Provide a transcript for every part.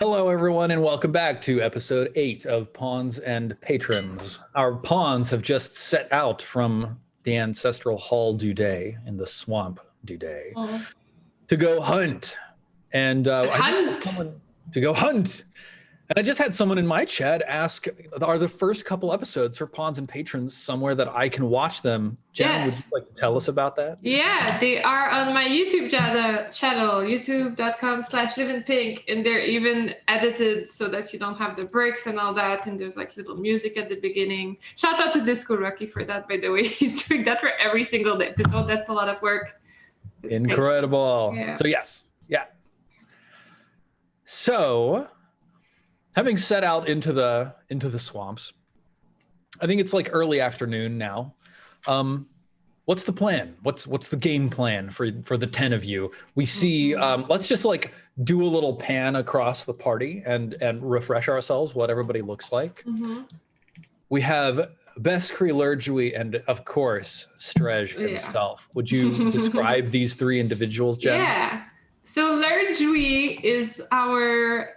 Hello, everyone, and welcome back to episode 8 of Pawns and Patrons. Our pawns have just set out from the ancestral hall Duday in the swamp Duday Oh. to go hunt. And I just had Hunt. someone to go hunt. And I just had someone in my chat ask, are the first couple episodes for Pawns and Patrons somewhere that I can watch them? Jen, would you Yes. like to tell us about that? Yeah, they are on my YouTube channel, youtube.com/liveinpink, and they're even edited so that you don't have the breaks and all that. And there's like little music at the beginning. Shout out to Disco Rocky for that, by the way. He's doing that for every single episode. That's a lot of work. Incredible. Yeah. So yes, yeah. So having set out into the swamps, I think it's like early afternoon now. What's the plan? What's the game plan for the 10 of you? We see. Let's just like do a little pan across the party and refresh ourselves what everybody looks like. We have Beskri, Lurjui, and of course Strej himself. Would you describe these three individuals, Jen? Yeah. So Lurjui is our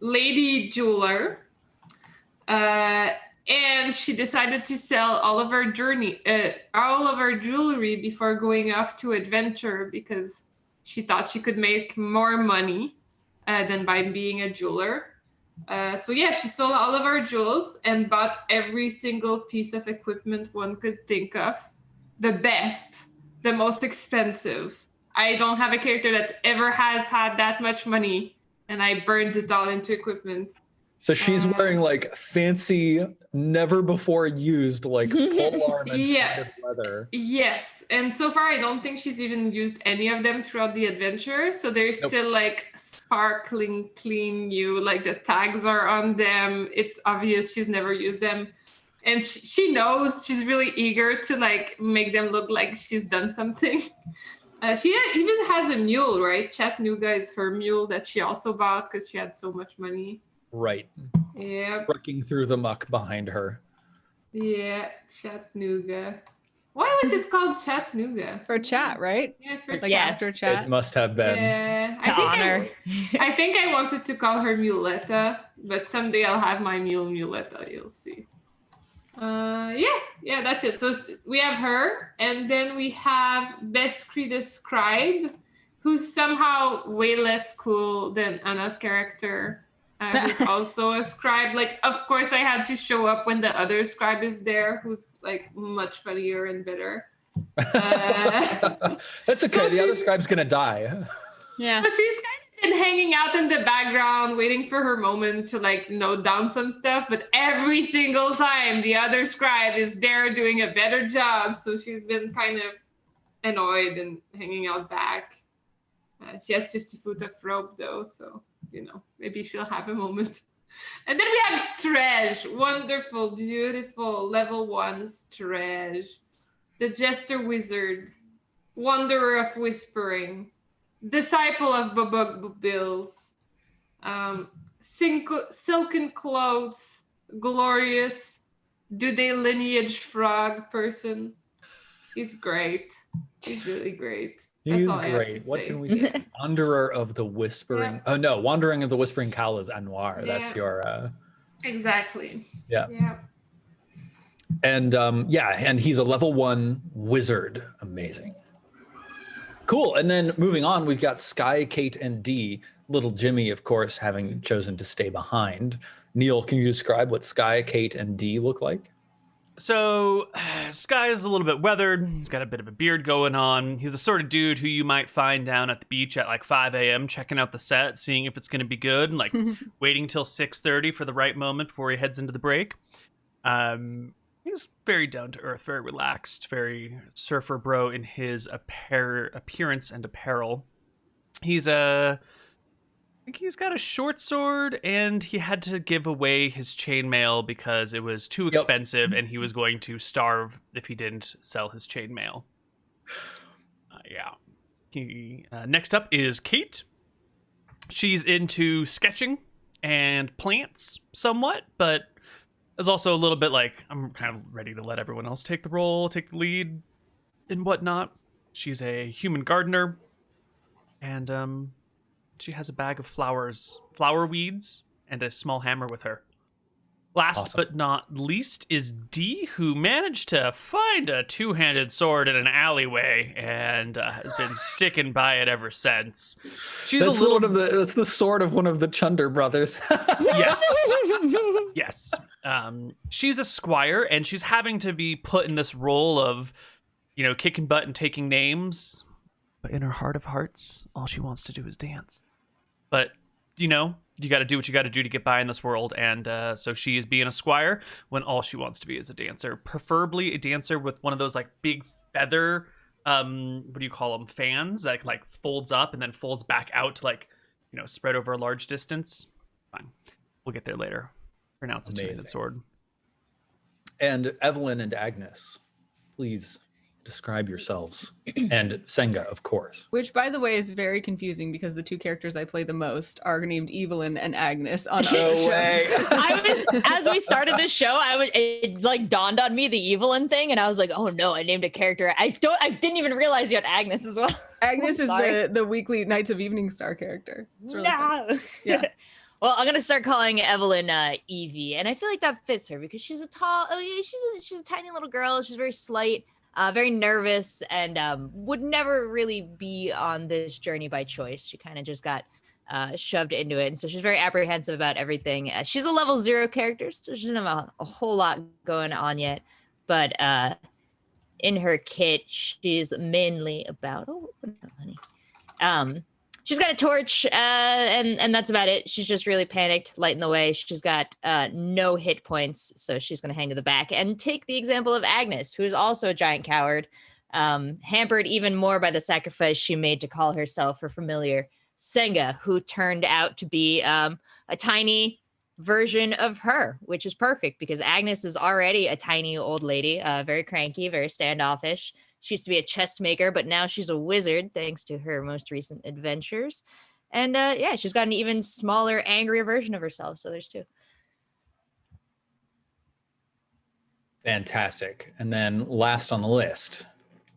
lady jeweler, and she decided to sell all of her jewelry before going off to adventure because she thought she could make more money than by being a jeweler. So yeah, she sold all of her jewels and bought every single piece of equipment one could think of. The best, the most expensive. I don't have a character that ever has had that much money, and I burned it all into equipment. So she's wearing like fancy, never before used like polearm and padded leather. Yes, and so far I don't think she's even used any of them throughout the adventure. So they're still like sparkling clean new, like the tags are on them. It's obvious she's never used them. And she knows, she's really eager to like make them look like she's done something. She even has a mule, right? Chattanooga is her mule that she also bought because she had so much money. Right. Yeah. Wrecking through the muck behind her. Yeah, Chattanooga. Why was it called Chattanooga? For chat, right? Yeah, for like chat. after chat. It must have been. Yeah. To honor. I think I wanted to call her Muletta, but someday I'll have my mule Muletta, you'll see. Yeah, that's it. So we have her, and then we have Beskri the Scribe, who's somehow way less cool than Anna's character, who's also a scribe. Like, of course, I had to show up when the other scribe is there, who's like much funnier and better. That's okay. The other scribe's gonna die. Yeah. So she's kind of been hanging out in the background, waiting for her moment to like note down some stuff. But every single time, the other scribe is there doing a better job. So she's been kind of annoyed and hanging out back. She has 50 foot of rope though, so you know, maybe she'll have a moment. And then we have Strej, wonderful, beautiful, level 1 Strej, the Jester Wizard, Wanderer of Whispering, Disciple of Bubug Bills, Silken Clothes, Glorious, Duday Lineage Frog person. He's great. He's really great. He's great. What can we say? Wanderer of the Whispering. Yeah. Oh no, Wandering of the Whispering Cowl is Anwar. Yeah. That's your Exactly. Yeah. Yeah. And and he's a level 1 wizard. Amazing. Cool. And then moving on, we've got Sky, Kate, and Dee. Little Jimmy, of course, having chosen to stay behind. Neal, can you describe what Sky, Kate, and Dee look like? So, Sky is a little bit weathered. He's got a bit of a beard going on. He's the sort of dude who you might find down at the beach at like 5 a.m. checking out the set, seeing if it's going to be good, and like waiting till 6:30 for the right moment before he heads into the break. He's very down to earth, very relaxed, very surfer bro in his appearance and apparel. I think he's got a short sword, and he had to give away his chainmail because it was too expensive, and he was going to starve if he didn't sell his chainmail. Next up is Kate. She's into sketching and plants somewhat, but is also a little bit like, I'm kind of ready to let everyone else take the role, take the lead, and whatnot. She's a human gardener, and She has a bag of flower weeds, and a small hammer with her. Last but not least is Dee, who managed to find a two-handed sword in an alleyway and has been sticking by it ever since. That's the sword of one of the Chunder brothers. Yes. Yes. She's a squire, and she's having to be put in this role of, kicking butt and taking names. But in her heart of hearts, all she wants to do is dance. But, you got to do what you got to do to get by in this world. And so she is being a squire when all she wants to be is a dancer. Preferably a dancer with one of those, big feather, what do you call them, fans that, folds up and then folds back out to, spread over a large distance. Fine. We'll get there later. Pronounce a two-handed sword. And Evelyn and Agnes, please describe yourselves. And Senga, of course. Which, by the way, is very confusing because the two characters I play the most are named Evelyn and Agnes on other shows. As we started this show, it dawned on me the Evelyn thing, and I was like, oh no, I named a character. I didn't even realize you had Agnes as well. Agnes is the weekly Knights of Evening Star character. It's really fun. Yeah. Well, I'm gonna start calling Evelyn Evie, and I feel like that fits her because she's she's a tiny little girl. She's very slight. Very nervous, and would never really be on this journey by choice. She kind of just got shoved into it, and so she's very apprehensive about everything. She's a level 0 character, so she doesn't have a whole lot going on yet. But in her kit, she's mainly about honey. She's got a torch, and that's about it. She's just really panicked, lighting the way. She's got no hit points, so she's going to hang to the back. And take the example of Agnes, who is also a giant coward, hampered even more by the sacrifice she made to call herself her familiar Senga, who turned out to be a tiny version of her, which is perfect because Agnes is already a tiny old lady, very cranky, very standoffish. She used to be a chest maker, but now she's a wizard thanks to her most recent adventures. And she's got an even smaller, angrier version of herself. So there's two. Fantastic. And then last on the list,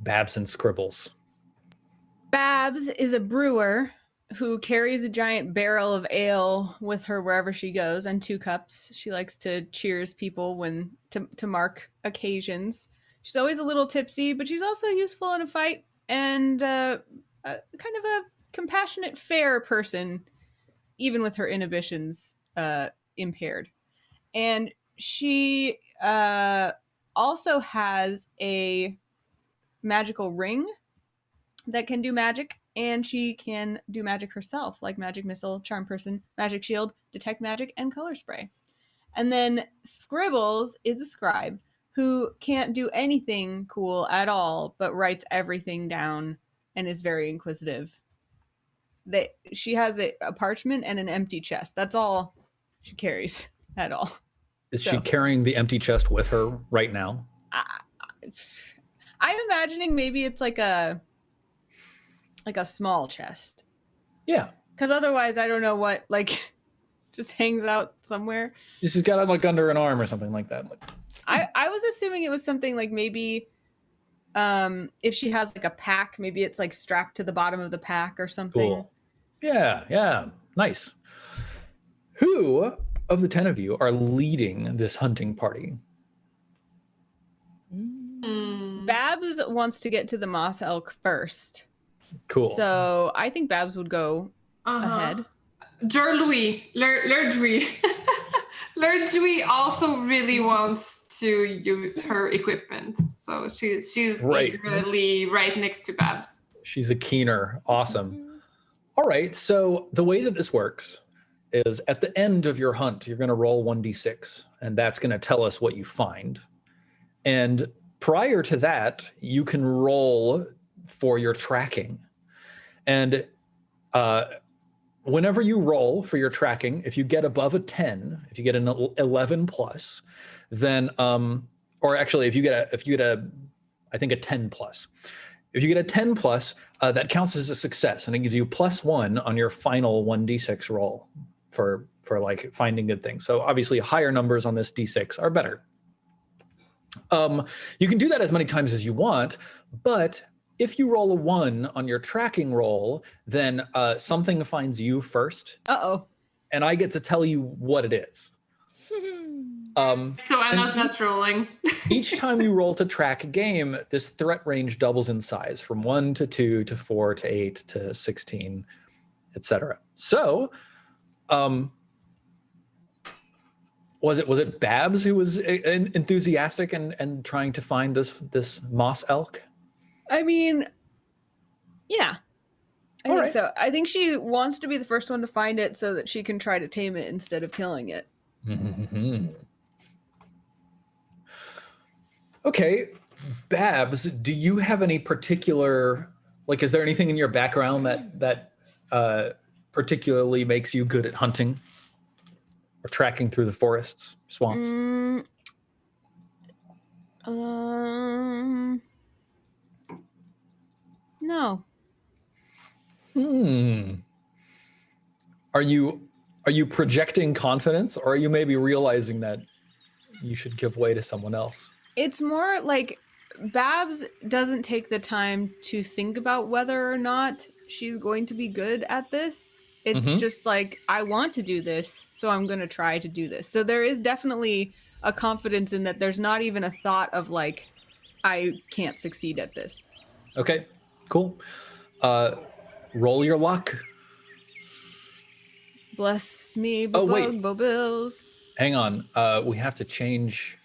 Babs and Scribbles. Babs is a brewer who carries a giant barrel of ale with her wherever she goes and 2 cups. She likes to cheers people to mark occasions. She's always a little tipsy, but she's also useful in a fight and kind of a compassionate, fair person, even with her inhibitions impaired. And she also has a magical ring that can do magic, and she can do magic herself, like magic missile, charm person, magic shield, detect magic, and color spray. And then Scribbles is a scribe who can't do anything cool at all, but writes everything down and is very inquisitive. She has a parchment and an empty chest. That's all she carries at all. Is she carrying the empty chest with her right now? I'm imagining maybe it's like a small chest. Yeah. Because otherwise, I don't know what, just hangs out somewhere. She's got it under an arm or something like that. I was assuming it was something maybe if she has a pack, maybe it's strapped to the bottom of the pack or something. Cool. Yeah. Nice. Who of the 10 of you are leading this hunting party? Babs wants to get to the Moss Elk first. Cool. So I think Babs would go ahead. Lerdwi also really wants to use her equipment, so she's really right next to Babs. She's a keener. Awesome. All right, so the way that this works is at the end of your hunt, you're going to roll 1d6, and that's going to tell us what you find. And prior to that, you can roll for your tracking. And whenever you roll for your tracking, if you get above a 10, if you get an 11 plus, then or actually if you get a I think a 10 plus. If you get a 10 plus, that counts as a success, and it gives you +1 on your final 1d6 roll for finding good things. So obviously higher numbers on this d6 are better. You can do that as many times as you want, but if you roll a 1 on your tracking roll, then something finds you first, Uh-oh. and I get to tell you what it is. So Anna's not trolling. Each time you roll to track a game, this threat range doubles in size from 1 to 2 to 4 to 8 to 16, etc. So, was it Babs who was enthusiastic and trying to find this moss elk? I mean, yeah. I All think right. so. I think she wants to be the first one to find it so that she can try to tame it instead of killing it. Okay, Babs, do you have any particular, like, is there anything in your background that particularly makes you good at hunting or tracking through the forests, swamps? No. Are you projecting confidence, or are you maybe realizing that you should give way to someone else? It's more like Babs doesn't take the time to think about whether or not she's going to be good at this. It's just like, I want to do this, so I'm going to try to do this. So there is definitely a confidence in that. There's not even a thought of like, I can't succeed at this. Okay, cool. Roll your luck. Bless me, Oh, wait. bills. Hang on. We have to change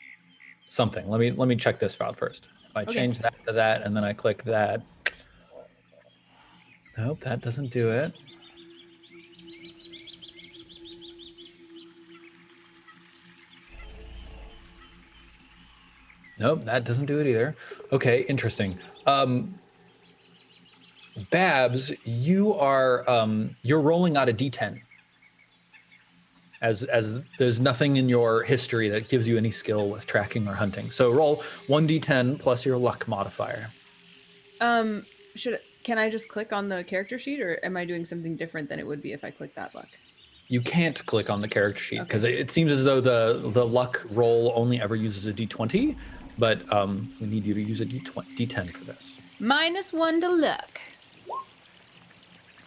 something. Let me check this out first. If I change that to that and then I click that. Nope, that doesn't do it. Nope, that doesn't do it either. Okay, interesting. Babs, you are you're rolling out a D10. As there's nothing in your history that gives you any skill with tracking or hunting. So roll 1d10 plus your luck modifier. Can I just click on the character sheet, or am I doing something different than it would be if I click that luck? You can't click on the character sheet because it seems as though the luck roll only ever uses a d20, but we need you to use a d10 for this. -1 to luck.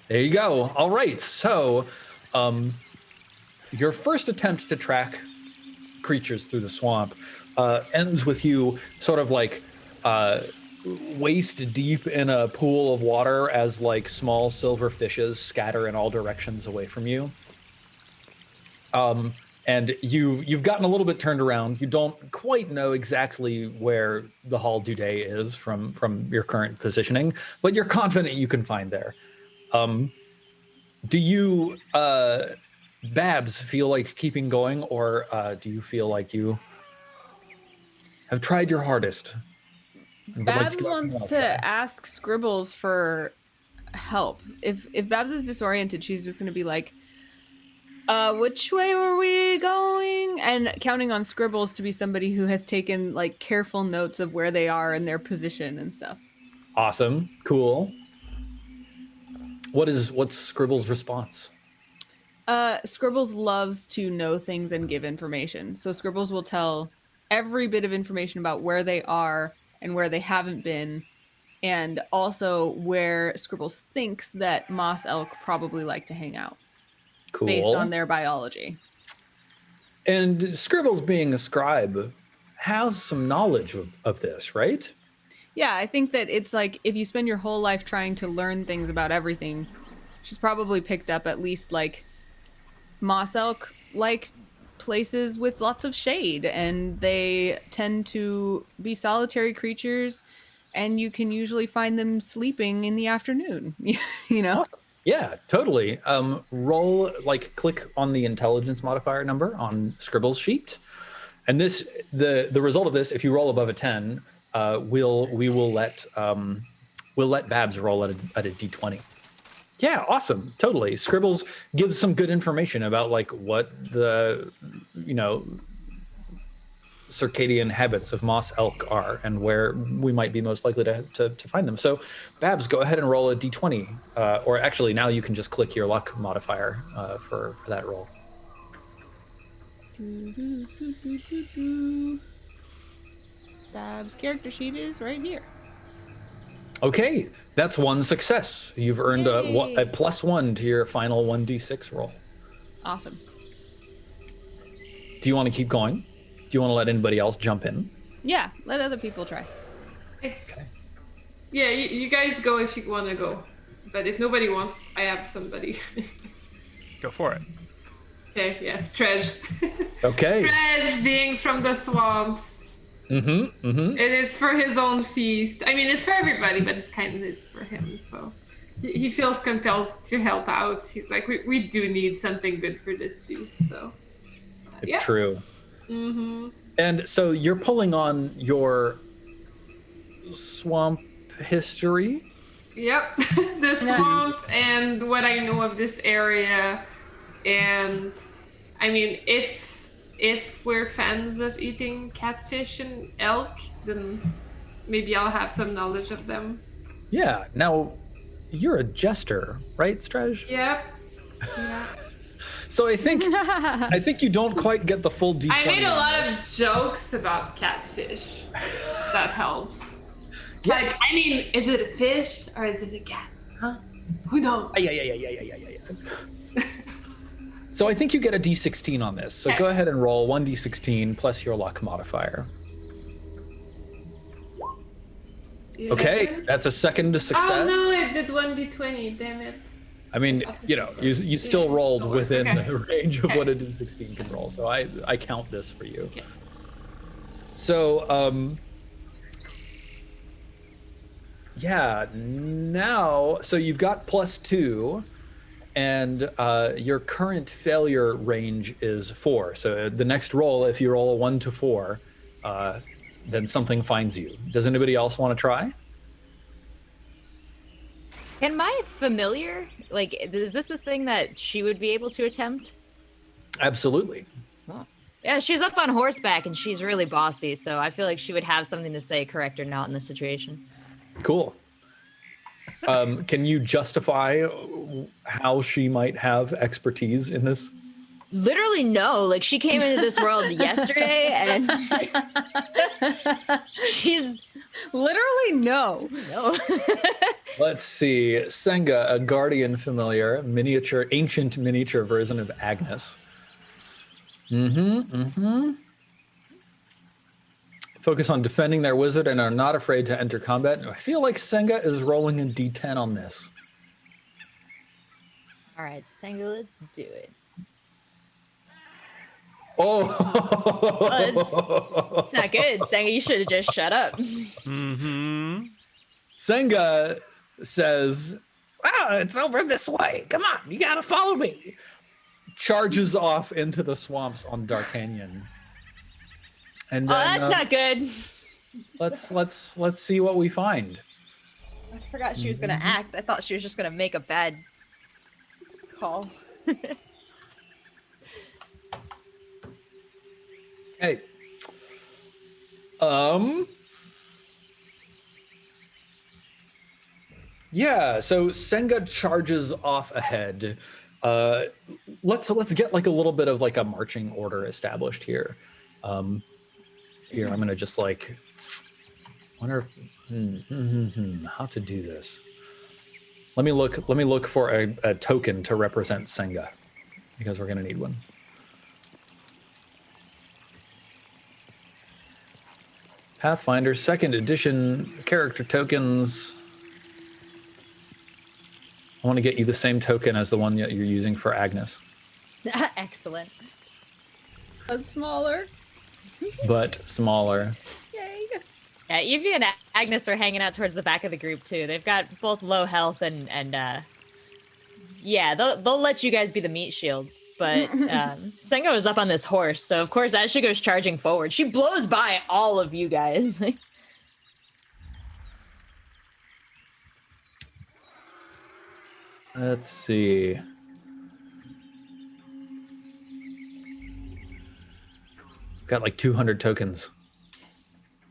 There you go. All right. So your first attempt to track creatures through the swamp ends with you sort of like waist deep in a pool of water as like small silver fishes scatter in all directions away from you. And you've gotten a little bit turned around. You don't quite know exactly where the Hall du Day is from your current positioning, but you're confident you can find there. Do you, Babs, feel like keeping going, or do you feel like you have tried your hardest? Babs wants to ask Scribbles for help. If Babs is disoriented, she's just going to be like, which way were we going? And counting on Scribbles to be somebody who has taken like careful notes of where they are and their position and stuff. Awesome. Cool. What's Scribbles' response? Scribbles loves to know things and give information. So Scribbles will tell every bit of information about where they are and where they haven't been, and also where Scribbles thinks that moss elk probably like to hang out. Cool. Based on their biology. And Scribbles, being a scribe, has some knowledge of this, right? Yeah, I think that it's like if you spend your whole life trying to learn things about everything, she's probably picked up at least like moss elk like places with lots of shade, and they tend to be solitary creatures, and you can usually find them sleeping in the afternoon. You know? Yeah, totally. Roll, like, click on the intelligence modifier number on Scribbles' sheet, and this the result of this, if you roll above a 10, we'll let Babs roll at a d20. Yeah, awesome, totally. Scribbles gives some good information about like what the circadian habits of moss elk are and where we might be most likely to find them. So Babs, go ahead and roll a d20, or actually now you can just click your luck modifier for that roll. Babs' character sheet is right here. Okay, that's one success. You've earned a Yay. +1 to your final 1d6 roll. Awesome. Do you want to keep going? Do you want to let anybody else jump in? Yeah, let other people try. Okay. Yeah, you guys go if you want to go. But if nobody wants, I have somebody. Go for it. Okay, yes, Tresh. Okay. Tresh being from the swamps. Mm-hmm. It is for his own feast. I mean, it's for everybody, but it kind of is for him. So he feels compelled to help out. He's like, we do need something good for this feast. So It's true. Mm-hmm. And so you're pulling on your swamp history. Yep, the swamp and what I know of this area, and I mean, if we're fans of eating catfish and elk, then maybe I'll have some knowledge of them. Yeah. Now, you're a jester, right, Strej? Yep. Yeah. So I think you don't quite get the full D20. I made a lot of jokes about catfish. That helps. Yes. Like, I mean, is it a fish or is it a cat? Huh? Who knows? Yeah. So I think you get a D16 on this. So Okay. go ahead and roll 1D16 plus your luck modifier. Okay, 11? that's a second success. Oh no, it did 1d20. Damn it. I mean, you still rolled within Okay. the range of Okay. what a D16 can roll. So I count this for you. Okay. So yeah, now so you've got +2, and your current failure range is 4. So the next roll, if you roll a 1 to 4, then something finds you. Does anybody else want to try? Can my familiar, like, is this a thing that she would be able to attempt? Absolutely. Yeah, she's up on horseback and she's really bossy, so I feel like she would have something to say, correct or not, in this situation. Cool. Can you justify how she might have expertise in this? Literally, no. Like, she came into this world yesterday and she's. Literally, no. No. Let's see. Senga, a guardian familiar, ancient miniature version of Agnes. Focus on defending their wizard and are not afraid to enter combat. I feel like Senga is rolling a D10 on this. All right, Senga, let's do it. Oh, It's not good. Senga, you should have just shut up. Senga says, it's over this way. Come on, you gotta follow me. Charges off into the swamps on D'Artagnan. And Oh, then, that's not good. let's see what we find. I forgot she was gonna act. I thought she was just gonna make a bad call. Hey. Yeah, so Senga charges off ahead. Let's get like a little bit of like a marching order established here. Here, I'm gonna just like wonder how to do this. Let me look for a token to represent Senga, because we're gonna need one. Pathfinder 2nd edition character tokens. I want to get you the same token as the one that you're using for Agnes, Excellent. But smaller. but smaller. Yay. Yeah, Evie and Agnes are hanging out towards the back of the group too. They've got both low health and yeah, they'll let you guys be the meat shields. But Senga is up on this horse, so of course as she goes charging forward, she blows by all of you guys. Let's see. Got like 200 tokens,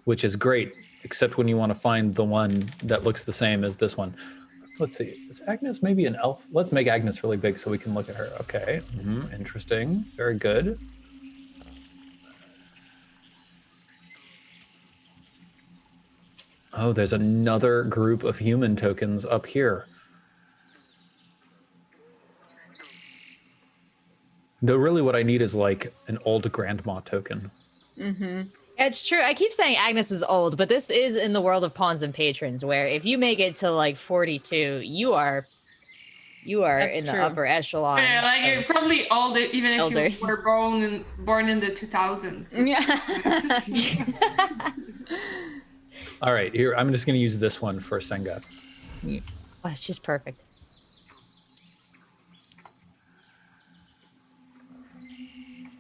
which is great, except when you want to find the one that looks the same as this one. Let's see. Is Agnes maybe an elf? Let's make Agnes really big so we can look at her. Okay. Interesting. Very good. Oh, there's another group of human tokens up here. Though really what I need is like an old grandma token. Mm-hmm. It's true. I keep saying Agnes is old, but this is in the world of pawns and patrons, where if you make it to like 42, you are That's in the true. upper echelon. Yeah, like you're of probably older, even if elders. you were born in the 2000s. Yeah. All right, here, I'm just going to use this one for Senga. Oh, she's perfect.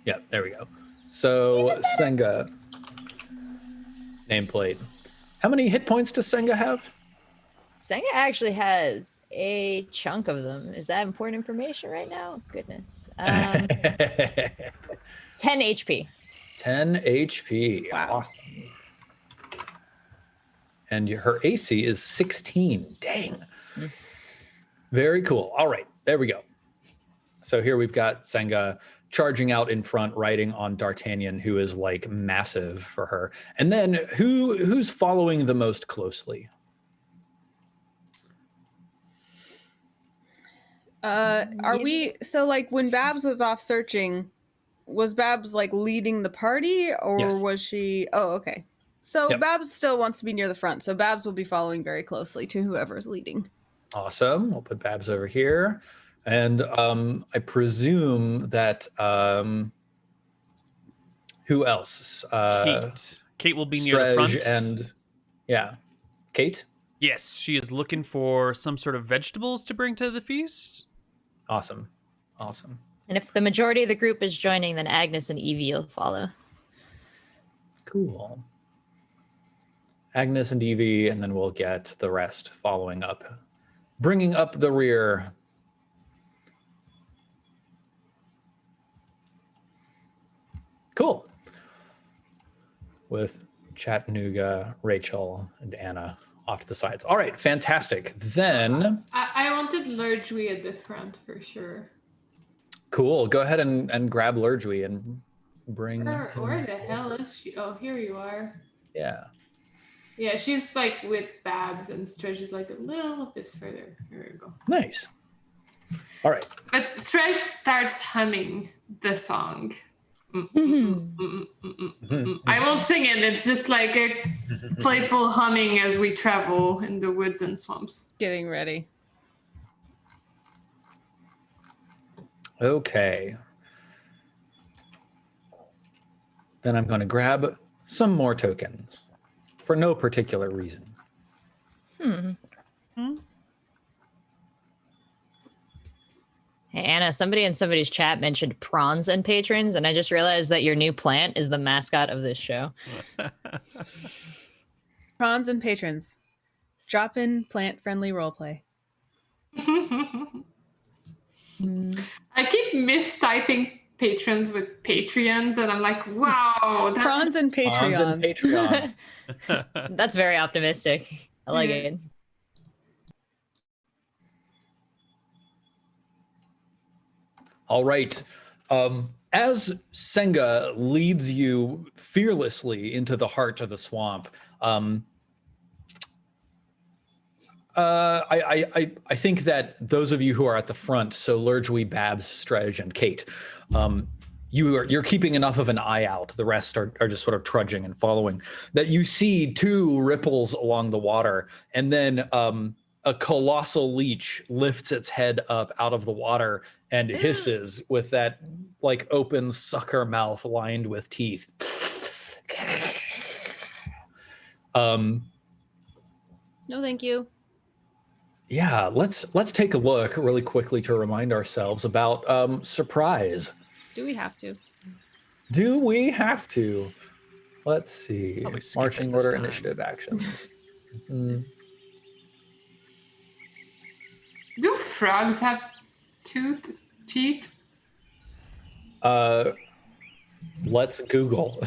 Yeah, there we go. So, Senga. Nameplate. How many hit points does Senga have? Senga actually has a chunk of them. Is that important information right now? Goodness. 10 HP. 10 HP. Wow. Awesome. And her AC is 16. Dang. Very cool. All right, there we go. So here we've got Senga charging out in front, riding on D'Artagnan, who is like massive for her. And then who's following the most closely? Are we so like when Babs was off searching, was Babs like leading the party or Yes. was she? Oh, okay. So Yep. Babs still wants to be near the front, so Babs will be following very closely to whoever's leading. Awesome. We'll put Babs over here. And I presume that who else? Kate. Kate will be near the front. Stretch and yeah, Kate. Yes, she is looking for some sort of vegetables to bring to the feast. Awesome. Awesome. And if the majority of the group is joining, then Agnes and Evie will follow. Cool. Agnes and Evie, and then we'll get the rest following up, bringing up the rear. Cool. With Chattanooga, Rachel, and Anna off to the sides. All right, fantastic. Then, I wanted Lurjui at the front for sure. cool. Go ahead and grab Lurjui and bring. Where the hell is she? Oh, here you are. Yeah. Yeah, she's like with Babs and Stretch is like a little bit further. Here we go. Nice. All right. But Stretch starts humming the song. I won't sing it. It's just like a playful humming as we travel in the woods and swamps. Getting ready. Okay. Then I'm going to grab some more tokens for no particular reason. Hey, Anna, somebody in somebody's chat mentioned prawns and patrons, and I just realized that your new plant is the mascot of this show. Prawns and patrons. Drop in plant-friendly roleplay. I keep mistyping patrons with Patreons, and I'm like, wow. Prawns and Prawns and Patreon. Patreon. That's very optimistic. I like it. All right. As Senga leads you fearlessly into the heart of the swamp, I think that those of you who are at the front, so Lurjui, Babs, Stretch, and Kate, you're keeping enough of an eye out. The rest are just sort of trudging and following. That you see two ripples along the water, and then a colossal leech lifts its head up out of the water and hisses with that like open sucker mouth lined with teeth. No, thank you. Yeah, let's take a look really quickly to remind ourselves about surprise. Do we have to? Do we have to? Let's see. Probably skip Marching it this order time. initiative actions. Do frogs have teeth? Let's Google.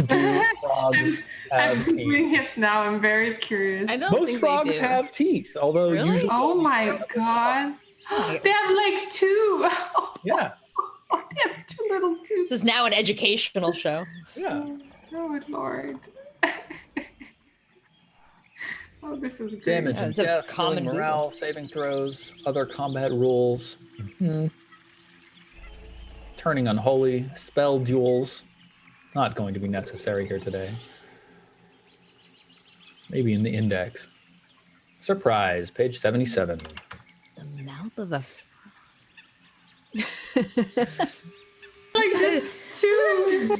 Do frogs I'm have teeth? doing it now. I'm very curious. I don't Most think frogs they do. have teeth, although Really? usually. Oh my god. They have like two. Yeah, They have two little This teeth. is now an educational show. yeah. Oh Lord. Oh, this is great. Damage Yeah, and it's a death, common healing morale, saving throws, other combat rules. Turning unholy, spell duels. Not going to be necessary here today. Maybe in the index. Surprise, page 77. The mouth of a. Like this too.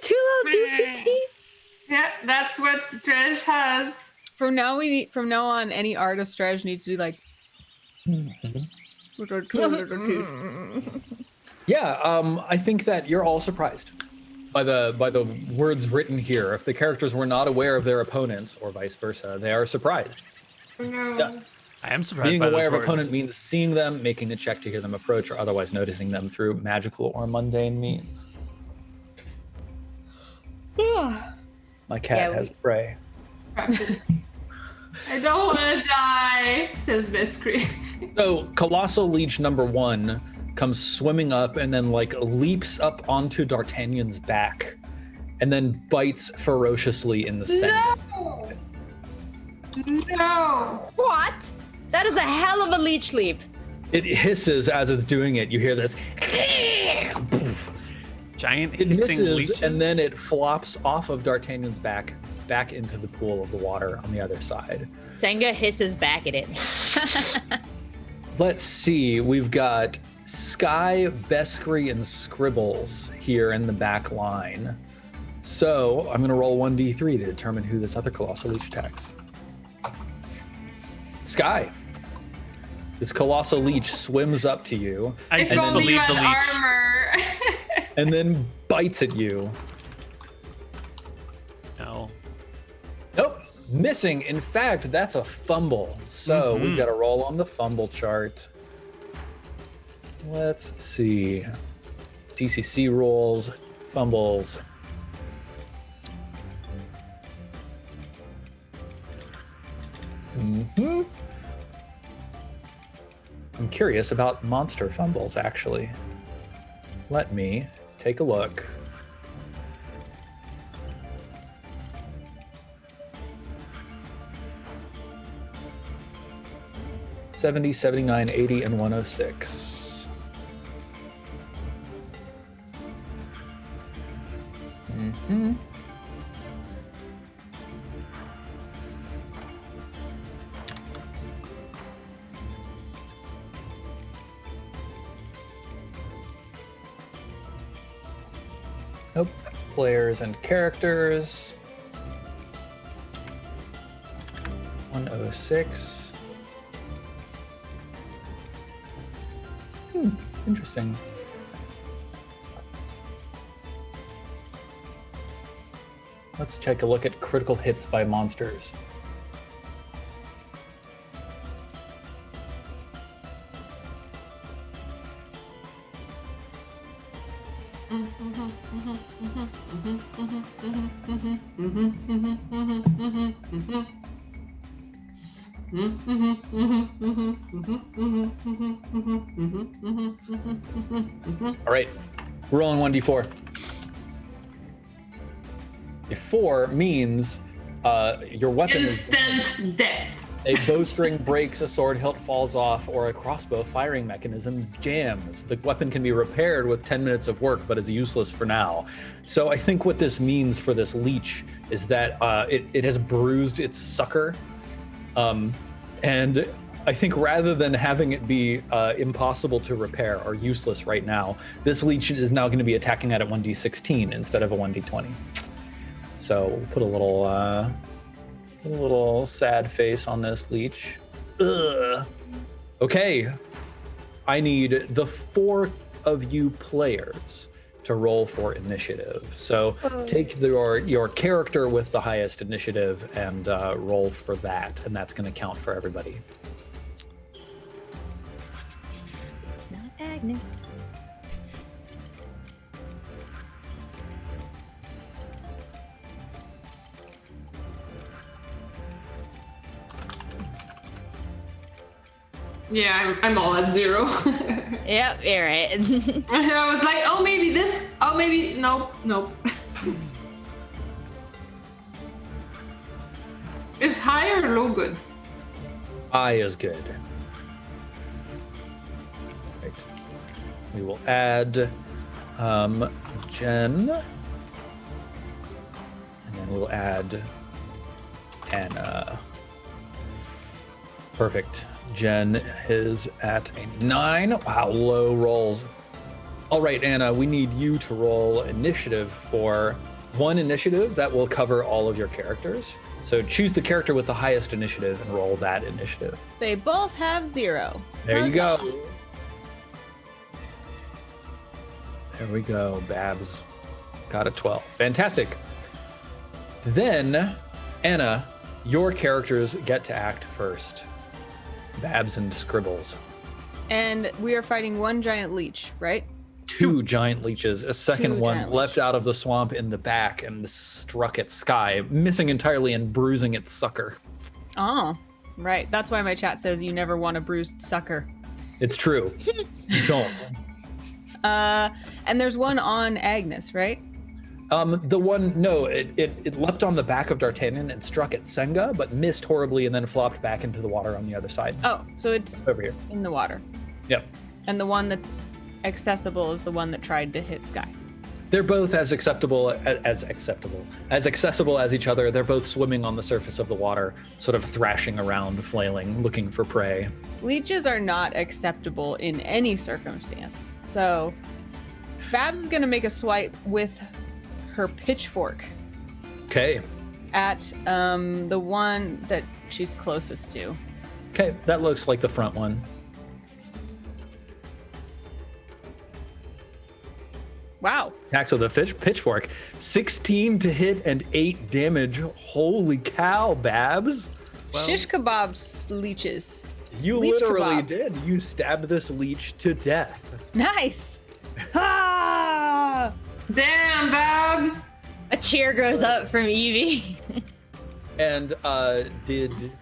Two little doofy teeth. Yeah, that's what Stretch has. From now on, any art of Stretch needs to be like. Yeah, I think that you're all surprised by the words written here. If the characters were not aware of their opponents, or vice versa, they are surprised. No. Yeah. I am surprised Being by those aware of words. opponent means seeing them, making a check to hear them approach, or otherwise noticing them through magical or mundane means. My cat Yeah, has prey. I don't want to die, says Biscuit. So Colossal Leech number 1 comes swimming up and then like leaps up onto D'Artagnan's back and then bites ferociously in the center. No! No! What? That is a hell of a leech leap. It hisses as it's doing it. You hear this. Giant It hissing misses leeches. and then it flops off of D'Artagnan's back into the pool of the water on the other side. Senga hisses back at it. Let's see. We've got Sky, Beskry, and Scribbles here in the back line. So I'm going to roll 1d3 to determine who this other Colossal Leech attacks. Sky. This Colossal Leech swims up to you I If just only you believe the had leech. armor. and then bites at you. No. Nope, missing. In fact, that's a fumble. So we've got to roll on the fumble chart. Let's see. DCC rules, fumbles. I'm curious about monster fumbles, actually. Let me take a look. 70, 79, 80, and 106. Nope, that's players and characters. 106. Interesting. Let's take a look at critical hits by monsters. All right, we're rolling 1d4. A 4 means your weapon is Instant death. a bowstring breaks, a sword hilt falls off, or a crossbow firing mechanism jams. The weapon can be repaired with 10 minutes of work, but is useless for now. So I think what this means for this leech is that it has bruised its sucker. And I think rather than having it be impossible to repair or useless right now, this leech is now going to be attacking at a 1d16 instead of a 1d20. So we'll put a little sad face on this leech. Ugh. Okay, I need the 4 of you players to roll for initiative. So take your character with the highest initiative and roll for that, and that's going to count for everybody. It's not Agnes. Yeah, I'm all at 0. Yep, you're right. I was like, oh, maybe this. Oh, maybe. Nope. Is high or low good? High is good. Right. We will add Jen. And then we'll add Anna. Perfect. Jen is at a 9. Wow, low rolls. All right, Anna, we need you to roll initiative for one initiative that will cover all of your characters. So choose the character with the highest initiative and roll that initiative. They both have 0. There you Huzzah. go. There we go. Babs got a 12. Fantastic. Then, Anna, your characters get to act first. Babs and Scribbles. And we are fighting one giant leech, right? 2 giant leeches. A second Two one giant leapt out of the swamp in the back and struck at Sky, missing entirely and bruising its sucker. Oh, right. That's why my chat says you never want a bruised sucker. It's true. You don't. And there's one on Agnes, right? The one, no, it leapt on the back of D'Artagnan and struck at Senga, but missed horribly and then flopped back into the water on the other side. Oh, so it's Over here. in the water. Yep. And the one that's accessible is the one that tried to hit Sky. They're both as accessible as each other. They're both swimming on the surface of the water, sort of thrashing around, flailing, looking for prey. Leeches are not acceptable in any circumstance. So Babs is going to make a swipe with her pitchfork Okay. at the one that she's closest to. Okay, that looks like the front one. Wow. Attacks with a pitchfork. 16 to hit and 8 damage. Holy cow, Babs. Well- Shish kebabs leeches. You Leech literally kebab. did. You stabbed this leech to death. Nice. Ah! Damn, Babs! A cheer goes up from Evie. And did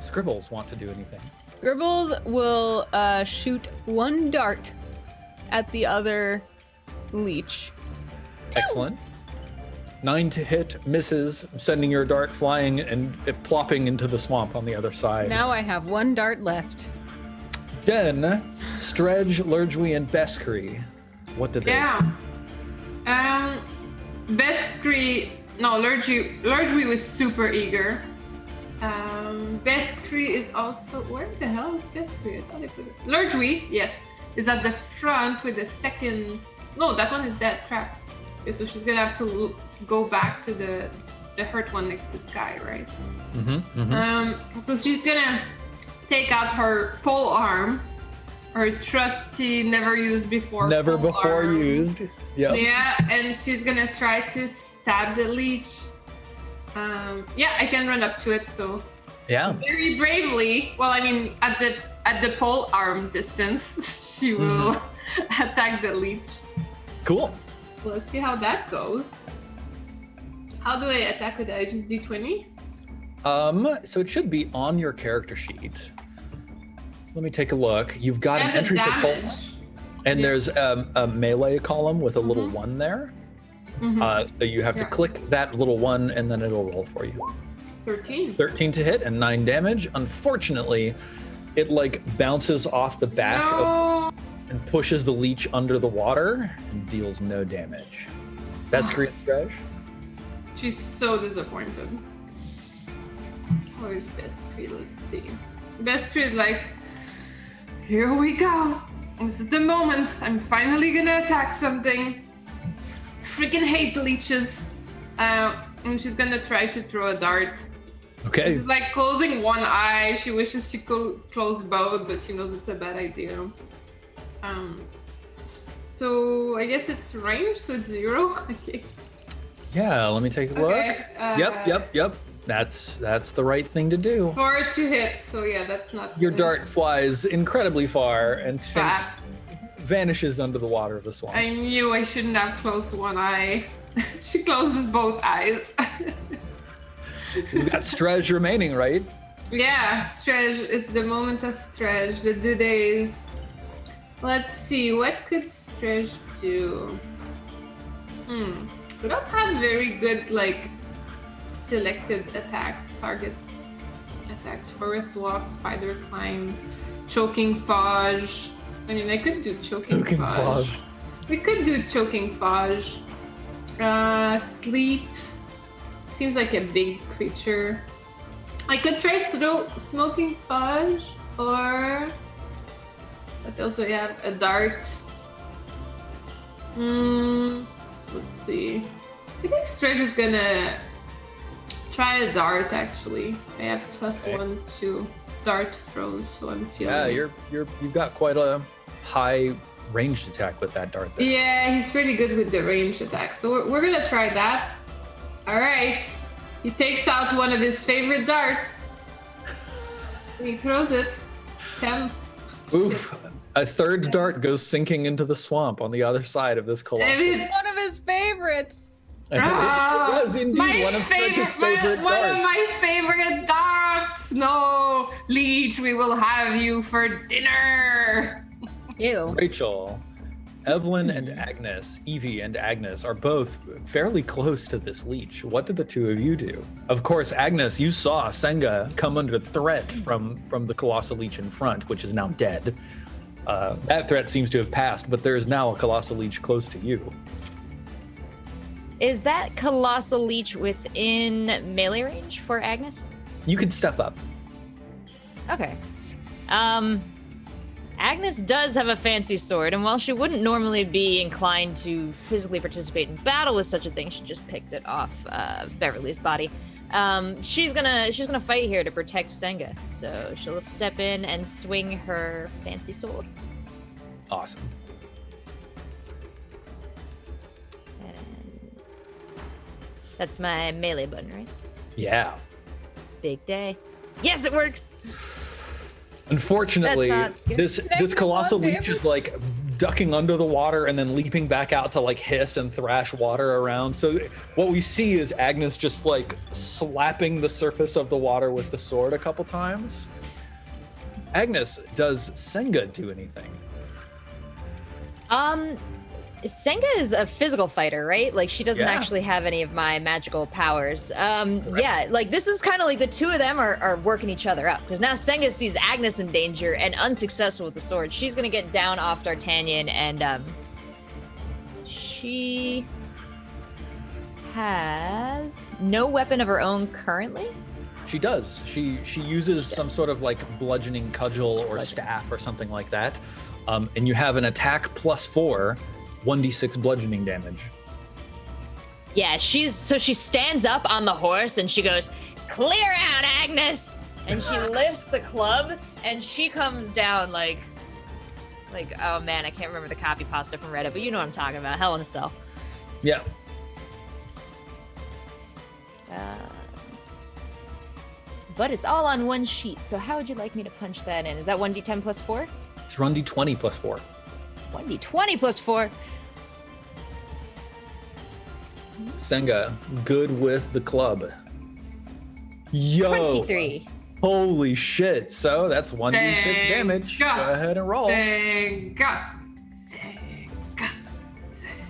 Scribbles want to do anything? Gribbles will shoot one dart at the other leech. Excellent. 9 to hit, misses, sending your dart flying and it plopping into the swamp on the other side. Now I have one dart left. Jen, Stredge, Lurgwy, and Beskry. What did they Yeah. Lurgwy was super eager. Beskry is also, where the hell is Beskry? I thought I put it. Lurgwy, yes, is at the front with the second. No, that one is dead. Crap. Okay, so she's gonna have to go back to the hurt one next to Sky, right? So she's gonna take out her pole arm, her trusty, never used before. Never pole before arm. used. Yep. Yeah, and she's gonna try to stab the leech. Yeah, I can run up to it, so Yeah. very bravely. Well, I mean, at the pole arm distance, she will attack the leech. Cool. Let's see how that goes. How do I attack with that? I just D20? So it should be on your character sheet. Let me take a look. You've got an And the entry for pole, damage. and there's a melee column with a little 1 there. So you have to Yeah. click that little 1 and then it'll roll for you. 13. 13 to hit and 9 damage. Unfortunately, it like bounces off the back of, No. and pushes the leech under the water and deals no damage. That's green stretch. She's so disappointed. Where's Beskry? Let's see. Beskry is like, here we go. This is the moment. I'm finally gonna attack something. Freaking hate leeches. And she's gonna try to throw a dart. Okay. She's like closing one eye. She wishes she could close both, but she knows it's a bad idea. So I guess it's range, so it's 0. Okay. Yeah, let me take a look. Okay, Yep. That's the right thing to do. 4 to hit, so yeah, that's not Your good. dart flies incredibly far and sinks, Crap. vanishes under the water of the swamp. I knew I shouldn't have closed one eye. She closes both eyes. We've got Stretch remaining, right? Yeah, Stretch. It's the moment of Stretch. The due days. Let's see, what could Stretch do? We don't have very good, like, selected attacks, target attacks. Forest walk, spider climb, choking fudge. I mean, I could do choking fudge. We could do choking fudge. Sleep. Seems like a big creature. I could try smoking fudge, or what else do we have? A dart. Let's see. I think Stretch is gonna try a dart. Actually, I have +1 to dart throws, so I'm feeling. Yeah, you've got quite a high ranged attack with that dart there. Yeah, he's pretty good with the ranged attack, so we're gonna try that. All right. He takes out one of his favorite darts. He throws it. 10. Oof. A third dart goes sinking into the swamp on the other side of this colossal. One of his favorites. It was indeed one of Stretch's favorite one darts. of my favorite darts. No, Leech, we will have you for dinner. Ew. Rachel, Evelyn and Agnes, Evie and Agnes are both fairly close to this leech. What did the two of you do? Of course, Agnes, you saw Senga come under threat from the colossal leech in front, which is now dead. That threat seems to have passed, but there is now a colossal leech close to you. Is that colossal leech within melee range for Agnes? You can step up. Okay. Agnes does have a fancy sword, and while she wouldn't normally be inclined to physically participate in battle with such a thing, she just picked it off Beverly's body. She's gonna fight here to protect Senga, so she'll step in and swing her fancy sword. Awesome. And that's my melee button, right? Yeah. Big day. Yes, it works. Unfortunately, That's not good. this colossal leech is like ducking under the water and then leaping back out to like hiss and thrash water around. So what we see is Agnes just like slapping the surface of the water with the sword a couple times. Agnes, does Senga do anything? Senga is a physical fighter, right? Like, she doesn't Yeah. actually have any of my magical powers. Yeah, like, this is kind of like the two of them are working each other out. Because now Senga sees Agnes in danger and unsuccessful with the sword. She's going to get down off D'Artagnan, and she has no weapon of her own currently. She does. She uses some sort of like bludgeoning cudgel or staff or something like that. And you have an attack +4, 1d6 bludgeoning damage. Yeah, she stands up on the horse and she goes, "Clear out, Agnes!" And she lifts the club and she comes down like, oh man, I can't remember the copy pasta from Reddit, but you know what I'm talking about. Hell in a Cell. Yeah. But it's all on one sheet, so how would you like me to punch that in? Is that 1d10 +4? It's 1d20 +4. 1d20 +4. Senga, good with the club. Yo. 23. Holy shit. So that's 1d6 damage. Go ahead and roll. Senga.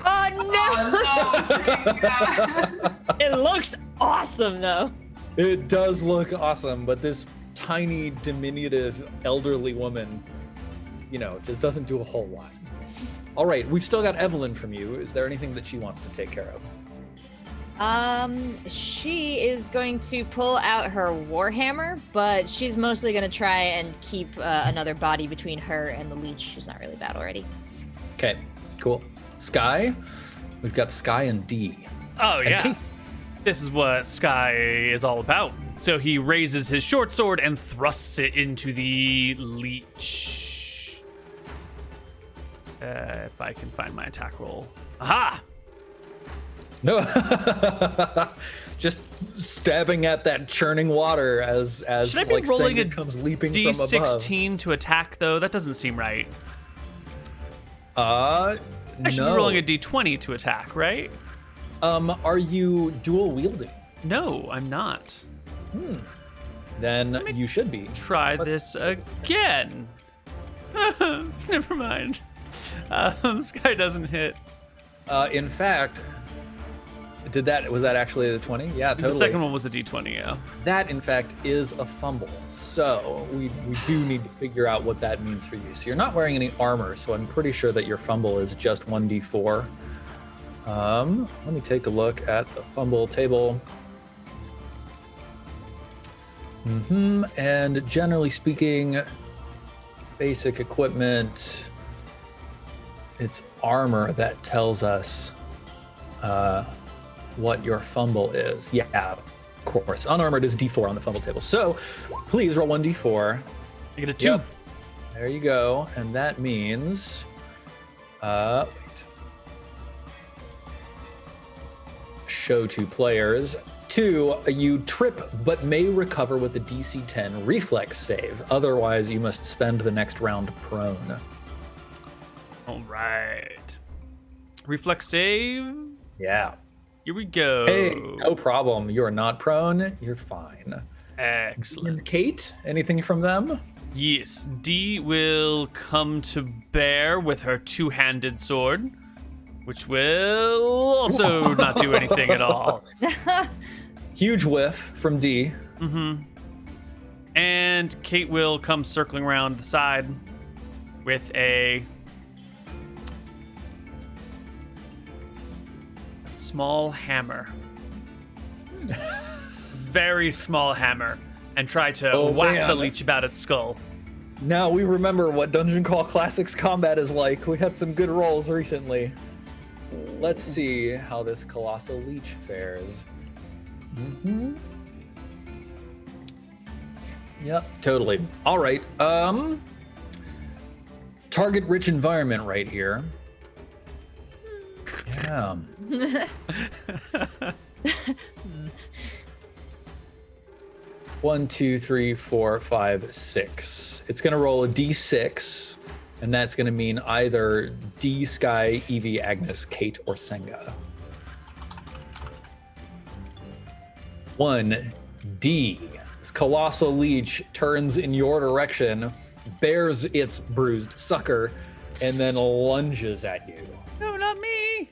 Oh no! Oh no, Senga. It looks awesome though. It does look awesome, but this tiny, diminutive, elderly woman, just doesn't do a whole lot. All right, we've still got Evelyn from you. Is there anything that she wants to take care of? She is going to pull out her warhammer, but she's mostly going to try and keep another body between her and the leech. She's not really battle ready. Okay, cool. Sky? We've got Sky and D. Oh, And yeah. Kate. This is what Sky is all about. So he raises his short sword and thrusts it into the leech. If I can find my attack roll. Aha! No. Just stabbing at that churning water as Should I be like rolling Senga a comes leaping from above. D16 to attack, though? That doesn't seem right. I I should be rolling a D20 to attack, right? Are you dual wielding? No, I'm not. Then you should be. Try this again. Never mind. Sky doesn't hit. In fact, Was that actually the 20? Yeah, totally. The second one was a D20, yeah. That, in fact, is a fumble. So we do need to figure out what that means for you. So you're not wearing any armor, so I'm pretty sure that your fumble is just 1d4. Let me take a look at the fumble table. And generally speaking, basic equipment, it's armor that tells us what your fumble is. Yeah, of course. Unarmored is D4 on the fumble table. So please roll 1d4. You get a 2. Yep. There you go. And that means, wait. Show to players. 2, you trip but may recover with a DC 10 reflex save. Otherwise, you must spend the next round prone. All right. Reflex save. Yeah. Here we go. Hey, no problem. You're not prone. You're fine. Excellent. And Kate, anything from them? Yes. D will come to bear with her two-handed sword, which will also not do anything at all. Huge whiff from D. And Kate will come circling around the side with a small hammer. Very small hammer. And try to whack the leech about its skull. Now we remember what Dungeon Crawl Classics combat is like. We had some good rolls recently. Let's see how this Colossal Leech fares. Yep, totally. All right. Target rich environment right here. Yeah. 1, 2, 3, 4, 5, 6. It's gonna roll a D6, and that's gonna mean either D, Sky, Evie, Agnes, Kate, or Senga. 1, D. This Colossal Leech turns in your direction, bears its bruised sucker, and then lunges at you. No, not me.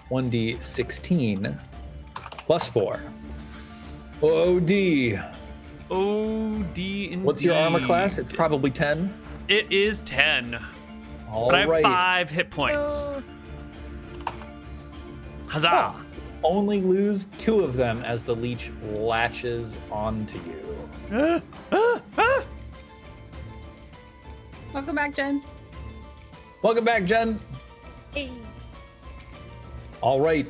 1d16 plus 4. OD. OD indeed. What's your armor class? It's probably 10. It is 10. All but I have right. 5 hit points. Huzzah! Only lose 2 of them as the leech latches onto you. Welcome back, Jen. Welcome back, Jen. Hey. All right.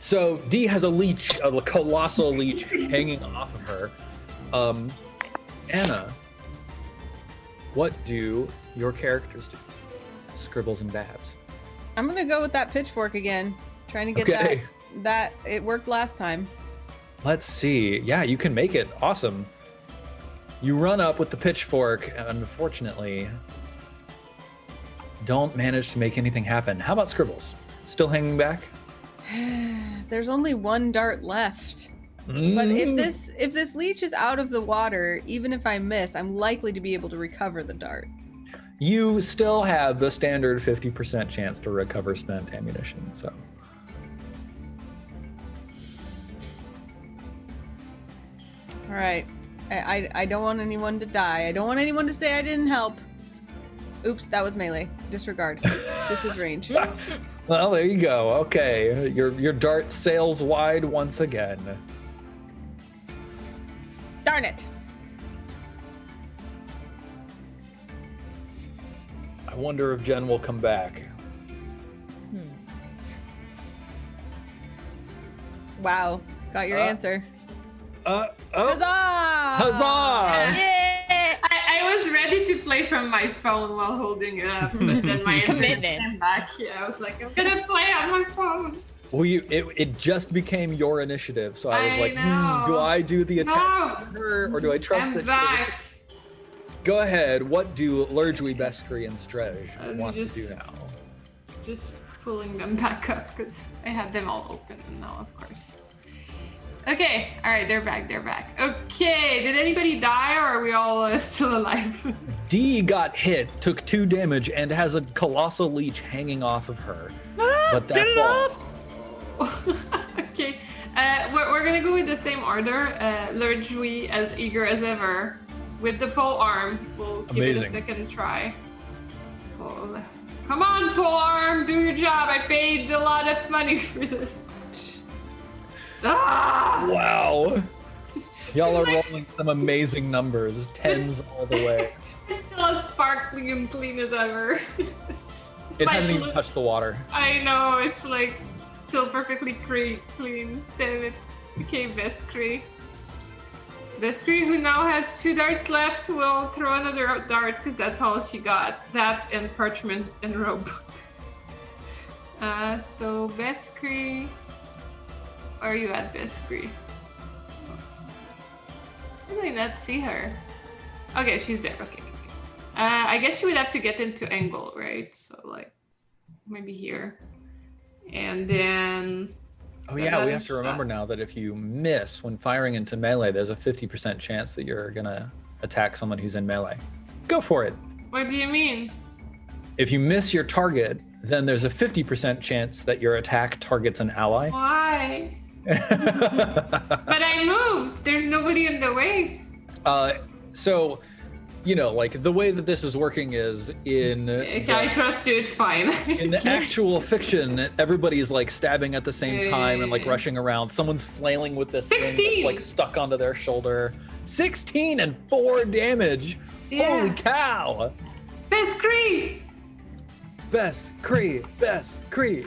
So D has a leech, a colossal leech hanging off of her. Anna, what do your characters do? Scribbles and Babs. I'm gonna go with that pitchfork again. Trying to get that it worked last time. Let's see. Yeah, you can make it. Awesome. You run up with the pitchfork, and unfortunately, don't manage to make anything happen. How about Scribbles? Still hanging back? There's only one dart left. But if this leech is out of the water, even if I miss, I'm likely to be able to recover the dart. You still have the standard 50% chance to recover spent ammunition, so. All right. I don't want anyone to die. I don't want anyone to say I didn't help. Oops, that was melee. Disregard. This is range. Well, there you go. Okay, your dart sails wide once again. Darn it. I wonder if Jen will come back. Wow. Got your answer. Oh. Huzzah! Huzzah! Yeah. I was ready to play from my phone while holding it up, but then my Commitment. internet came back. Yeah, I was like, I'm gonna play on my phone. Well, it just became your initiative, so I was I like, know. do I do the attack No. to her, or do I trust I'm that? back. Go ahead. What do Lurgui, Beskri, and Strej want just- to do now? Just pulling them back up because I had them all open now, of course. Okay, all right, they're back. Okay, did anybody die, or are we all still alive? D got hit, took 2 damage, and has a colossal leech hanging off of her. But that's get it all. off! Okay. We're gonna go with the same order. Lurjui as eager as ever. With the pole arm. We'll give it a Amazing. second try. Pole. Come on, pole arm, do your job. I paid a lot of money for this. Ah! Wow. Y'all are rolling some amazing numbers. 10s all the way. It's still as sparkling and clean as ever. It like hasn't even look- touched the water. I know, it's like still perfectly clean. Damn it. Okay, Veskri. Veskri, who now has 2 darts left, will throw another dart because that's all she got. That and parchment and rope. So Veskri. Where are you at, Veskri? How do I not see her? Okay, she's there. Okay. I guess you would have to get into angle, right? So like maybe here. And then Oh yeah, we have to remember now that if you miss when firing into melee, there's a 50% chance that you're gonna attack someone who's in melee. Go for it. What do you mean? If you miss your target, then there's a 50% chance that your attack targets an ally. Why? But I moved. There's nobody in the way. So, you know, like the way that this is working is in Okay, I trust you. It's fine. in the actual fiction, everybody's like stabbing at the same time and like Yeah. rushing around. Someone's flailing with this thing 16. that's like stuck onto their shoulder. 16 and 4 damage. Yeah. Holy cow! Veskri! Best Cree.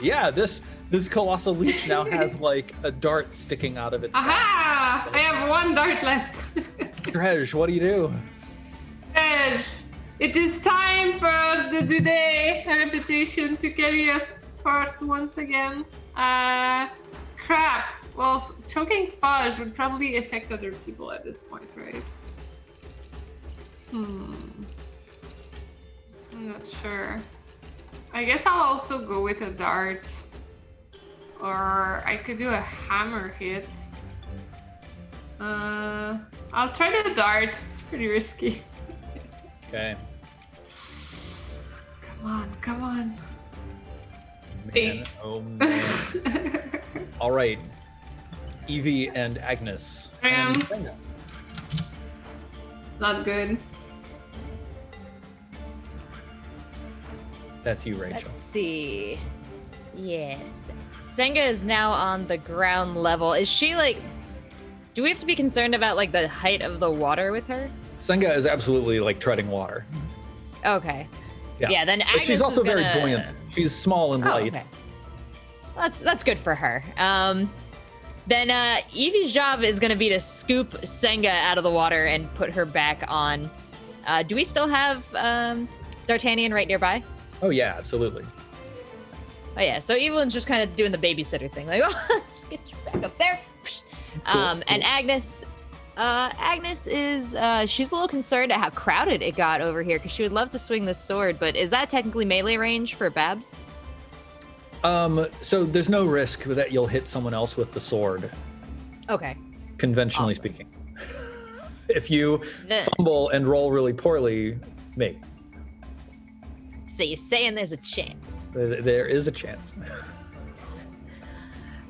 Yeah, this colossal leech now has like a dart sticking out of its back. Aha! I have 1 dart left. Dredge, what do you do? Edge, it is time for the today reputation to carry us forth once again. Crap. Well, choking fudge would probably affect other people at this point, right? I'm not sure. I guess I'll also go with a dart. Or I could do a hammer hit. I'll try the dart. It's pretty risky. Okay. Come on. Man, 8. oh man. All right. Evie and Agnes. And Senga. Not good. That's you, Rachel. Let's see. Yes. Senga is now on the ground level. Is she like... Do we have to be concerned about like the height of the water with her? Senga is absolutely like treading water. Okay. Yeah. Yeah, then But Agnes she's also is gonna... very buoyant. She's small and Oh, light. okay. That's good for her. Then Evie's job is gonna be to scoop Senga out of the water and put her back on. Do we still have D'Artagnan right nearby? Oh yeah, absolutely. Oh yeah, so Evelyn's just kind of doing the babysitter thing, like, oh, let's get you back up there. And Agnes is she's a little concerned at how crowded it got over here because she would love to swing this sword, but is that technically melee range for Babs? So there's no risk that you'll hit someone else with the sword, Okay. conventionally Awesome. speaking. If you fumble and roll really poorly, me. So you're saying there's a chance? There is a chance.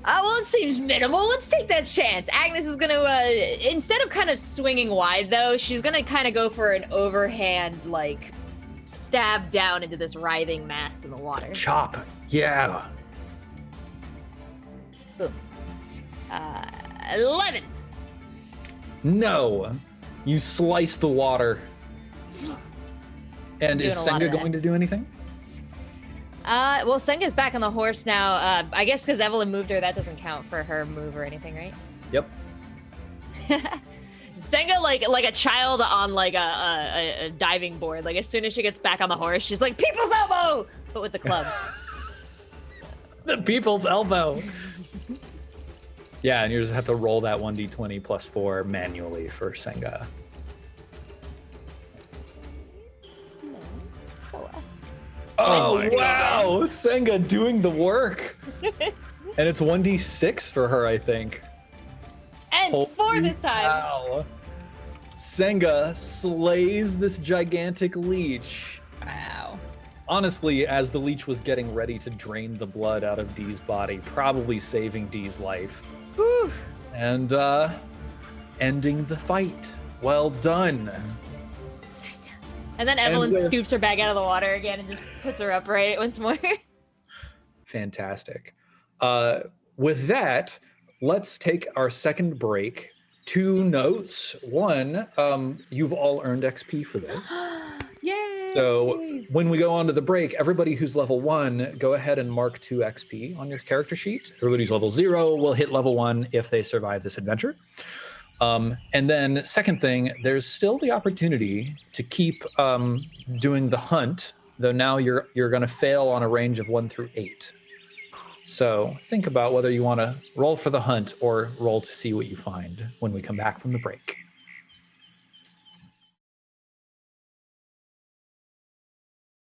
Well, it seems minimal. Let's take that chance. Agnes is gonna, instead of kind of swinging wide, though, she's gonna kind of go for an overhand, like, stab down into this writhing mass in the water. Chop. Yeah. Boom. 11. No. You slice the water. And is Doing a lot Senga of that. going to do anything? Well, Senga's back on the horse now. I guess because Evelyn moved her, that doesn't count for her move or anything, right? Yep. Senga, like a child on like a diving board. Like as soon as she gets back on the horse, she's like, "People's elbow!" but with the club. The people's elbow. Yeah, and you just have to roll that 1d20 plus 4 manually for Senga. Oh, my wow! Senga doing the work! And it's 1d6 for her, I think. And it's 4 this time. Wow. Senga slays this gigantic leech Wow. honestly, as the leech was getting ready to drain the blood out of Dee's body, probably saving Dee's life. Whew. And ending the fight. Well done. And then Evelyn with- scoops her back out of the water again and just puts her upright once more. Fantastic. With that, let's take our second break. 2 notes. One, you've all earned XP for this. Yay! So when we go on to the break, everybody who's level 1, go ahead and mark 2 XP on your character sheet. Everybody who's level 0 will hit level 1 if they survive this adventure. And then second thing, there's still the opportunity to keep doing the hunt, though now you're going to fail on a range of 1 through 8. So think about whether you want to roll for the hunt or roll to see what you find when we come back from the break.